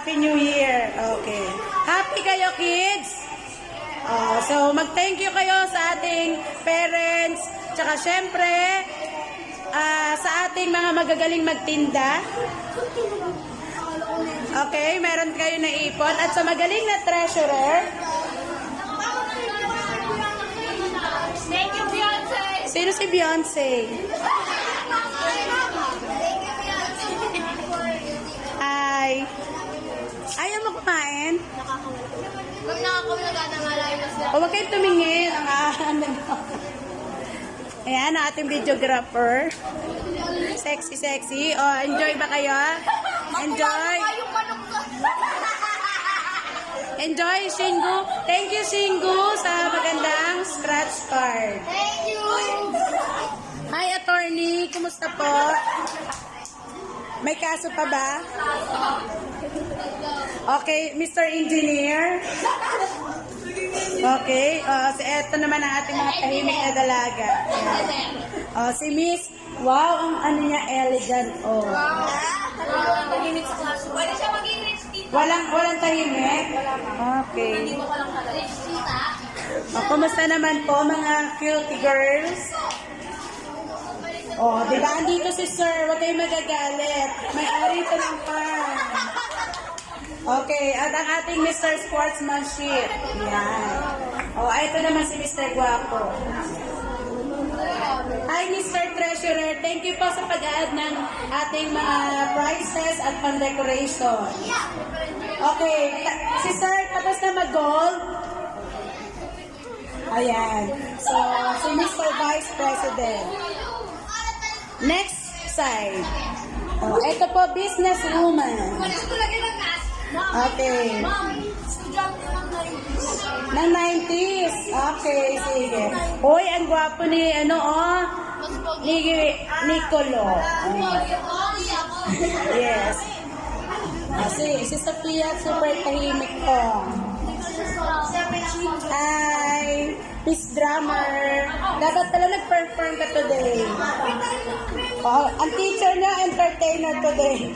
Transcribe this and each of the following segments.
Happy New Year. Okay. Happy kayo, kids? So, mag-thank you kayo sa ating parents, tsaka syempre, sa ating mga magagaling magtinda. Okay, meron kayo na ipon. At sa magaling na treasurer. Thank you, Beyonce! Sino si Beyonce? Hi. Ayaw mo kumain? Pag nakakawin na gana malayo na sila. O, huwag kayong tumingin. Ayan, ang ating videographer. Sexy, sexy. O, enjoy ba kayo? Enjoy. Yung manok ko. Enjoy, Shingu. Thank you, Shingu, sa magandang scratch card. Thank you! Hi, attorney. Kumusta po? May kaso pa ba? Okay, Mr. Engineer. Okay, si eto naman ang ating mga tahimik na dalaga. Si Miss, wow, ang ano niya, elegant. Tahimik sa classroom. Pwede siya maging rich tita. Walang tahimik? Okay. Hindi mo ka lang pala. Rich tita. Kumusta naman po mga cutie girls? Di ba andito si Sir? Huwag kayong magagalit. May-ari ito ng farm. Okay, at ang ating Mr. Sportsmanship. Yan. Ito naman si Mr. Guapo. Hi, Mr. Treasurer. Thank you po sa pag-add ng ating mga prizes at pan-decoration. Okay, si Sir, tapos na mag-gold. Ayan. So, si Mr. Vice President. Next side. Ito po, businesswoman. Okay. Ng 90s. Okay, sige. Hoy, ang gwapo ni, ni Nicolo. Yes. Si Sophia, super tahimik ko. Hi, Miss Drummer. Dapat pala nag-perform ka today. Ang teacher niya, entertainer today.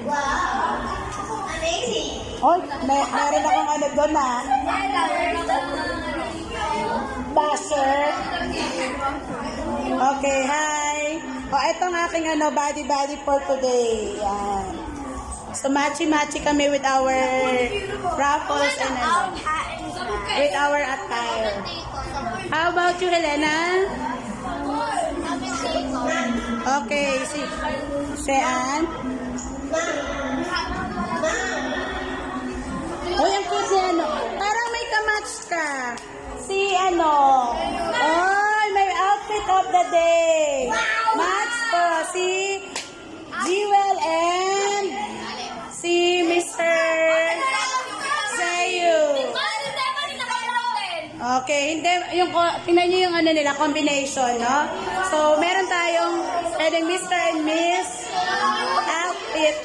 Wow! Amazing! Meron akong ano doon basher. Okay, hi. Ito ang aking body for today. Yan. So, matchy-matchy kami with our raffles and with our attire. How about you, Helena? Okay, si Ann. Uy, ang cute niya, parang may kamatch ka. May outfit of the day. Match po, si Jewel and si Mr. Sayu. Okay, hindi, tingnan nyo yung nila, combination, no? So, meron tayong pwedeng Mr. and Miss outfit.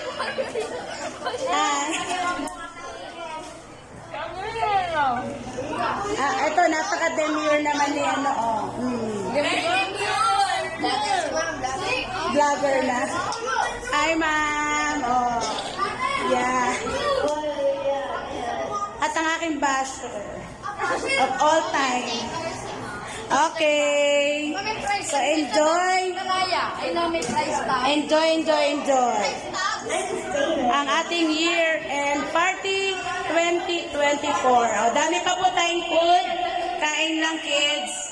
Ito, napaka-demure naman ni vlogger na. Hi, ma'am. Yeah. At ang aking basher of all time. Okay. So, enjoy. Enjoy. Ang ating year and party 2024. Dami pa po tayong food. Kain lang, kids.